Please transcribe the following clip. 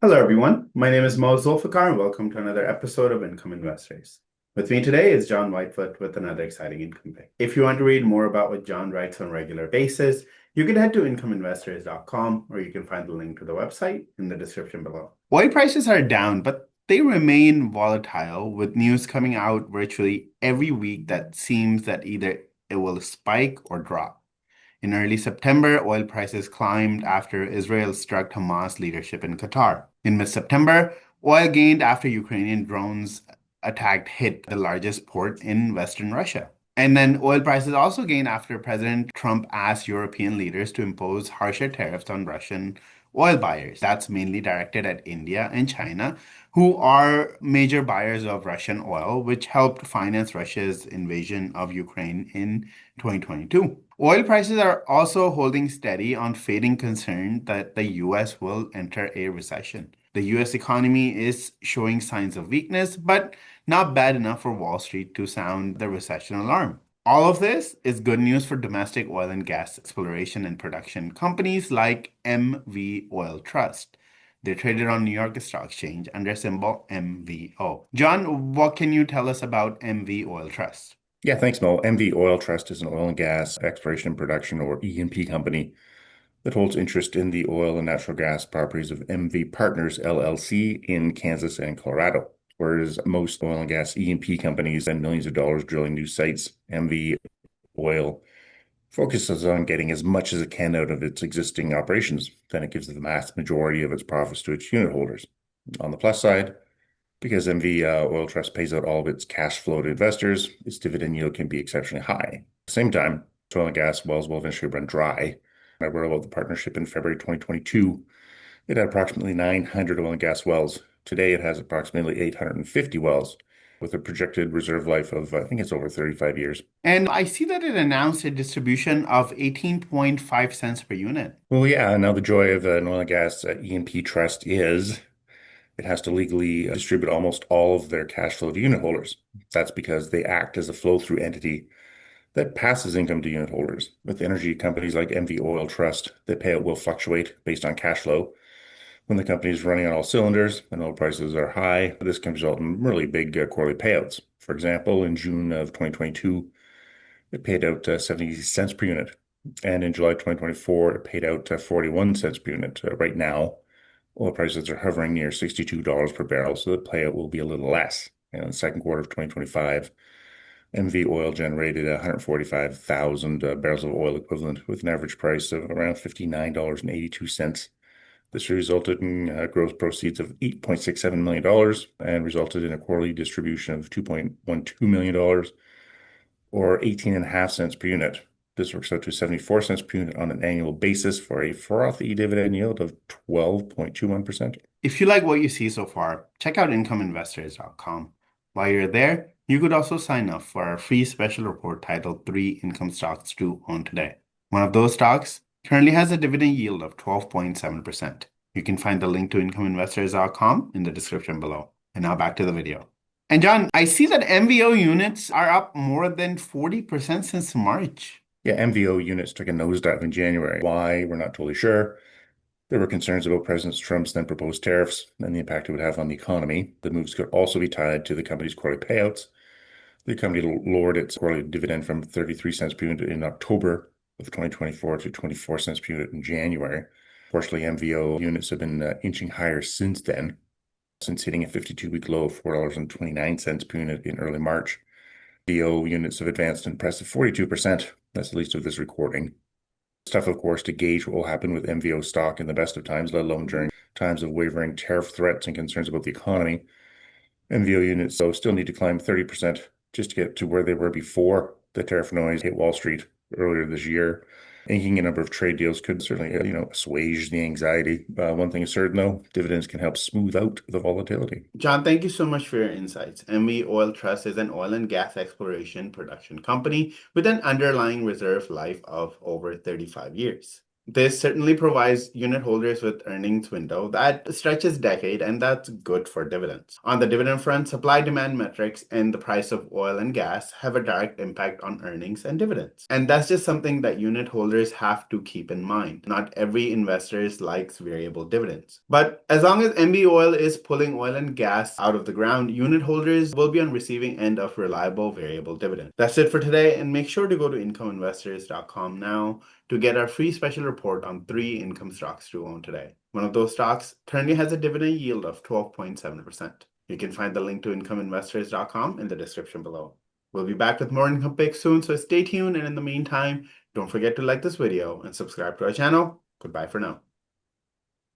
Hello, everyone. My name is Zulfiqar, and welcome to another episode of Income Investors. With me today is John Whitefoot with another exciting income pick. If you want to read more about what John writes on a regular basis, you can head to incomeinvestors.com, or you can find the link to the website in the description below. Oil prices are down, but they remain volatile, with news coming out virtually every week that seems that either it will spike or drop. In early September, oil prices climbed after Israel struck Hamas leadership in Qatar. In mid-September, oil gained after Ukrainian drones hit the largest port in Western Russia. And then oil prices also gained after President Trump asked European leaders to impose harsher tariffs on Russian oil buyers. That's mainly directed at India and China, who are major buyers of Russian oil, which helped finance Russia's invasion of Ukraine in 2022. Oil prices are also holding steady on fading concern that the US will enter a recession. The US economy is showing signs of weakness, but not bad enough for Wall Street to sound the recession alarm. All of this is good news for domestic oil and gas exploration and production companies like MV Oil Trust. They're traded on New York Stock Exchange under symbol MVO. John, what can you tell us about MV Oil Trust? Yeah, thanks, Mo. MV Oil Trust is an oil and gas exploration and production, or E&P company, that holds interest in the oil and natural gas properties of MV Partners LLC in Kansas and Colorado. Whereas most oil and gas E&P companies spend millions of dollars drilling new sites, MV Oil focuses on getting as much as it can out of its existing operations. Then it gives the vast majority of its profits to its unit holders. On the plus side, because MV Oil Trust pays out all of its cash flow to investors, its dividend yield can be exceptionally high. At the same time, oil and gas wells will eventually run dry. I wrote about the partnership in February 2022. It had approximately 900 oil and gas wells. Today, it has approximately 850 wells, with a projected reserve life of, I think it's over 35 years. And I see that it announced a distribution of 18.5 cents per unit. Well, yeah, now the joy of an oil and gas E&P trust is it has to legally distribute almost all of their cash flow to unit holders. That's because they act as a flow-through entity that passes income to unit holders. With energy companies like MV Oil Trust, the payout will fluctuate based on cash flow. When the company is running on all cylinders and oil prices are high, this can result in really big quarterly payouts. For example, in June of 2022, it paid out 70 cents per unit. And in July 2024, it paid out 41 cents per unit. Right now, oil prices are hovering near $62 per barrel, so the payout will be a little less. And in the second quarter of 2025, MV Oil generated 145,000 barrels of oil equivalent with an average price of around $59.82. This resulted in gross proceeds of $8.67 million and resulted in a quarterly distribution of $2.12 million or 18.5 cents per unit. This works out to 74 cents per unit on an annual basis for a frothy dividend yield of 12.21%. If you like what you see so far, check out incomeinvestors.com. While you're there, you could also sign up for our free special report titled 3 Income Stocks to Own Today. One of those stocks currently has a dividend yield of 12.7%. You can find the link to incomeinvestors.com in the description below. And now back to the video. And John, I see that MVO units are up more than 40% since March. Yeah, MVO units took a nosedive in January. Why? We're not totally sure. There were concerns about President Trump's then proposed tariffs and the impact it would have on the economy. The moves could also be tied to the company's quarterly payouts. The company lowered its quarterly dividend from 33 cents per unit in October of 2024 to 24 cents per unit in January. Fortunately, MVO units have been inching higher since then, since hitting a 52-week low of $4.29 per unit in early March. MVO units have advanced an impressive 42%. That's the least of this recording. It's tough, of course, to gauge what will happen with MVO stock in the best of times, let alone during times of wavering tariff threats and concerns about the economy. MVO units, though, still need to climb 30% just to get to where they were before the tariff noise hit Wall Street earlier this year. Inking a number of trade deals could certainly, assuage the anxiety. One thing is certain, though, dividends can help smooth out the volatility. John, thank you so much for your insights. MV Oil Trust is an oil and gas exploration production company with an underlying reserve life of over 35 years. This certainly provides unit holders with earnings window that stretches decade, and that's good for dividends. On the dividend front, supply-demand metrics and the price of oil and gas have a direct impact on earnings and dividends. And that's just something that unit holders have to keep in mind. Not every investor likes variable dividends. But as long as MV Oil is pulling oil and gas out of the ground, unit holders will be on receiving end of reliable variable dividend. That's it for today, and make sure to go to incomeinvestors.com now to get our free special report on 3 income stocks to own today. One of those stocks currently has a dividend yield of 12.7%. You can find the link to incomeinvestors.com in the description below. We'll be back with more income picks soon, so stay tuned. And in the meantime, don't forget to like this video and subscribe to our channel. Goodbye for now.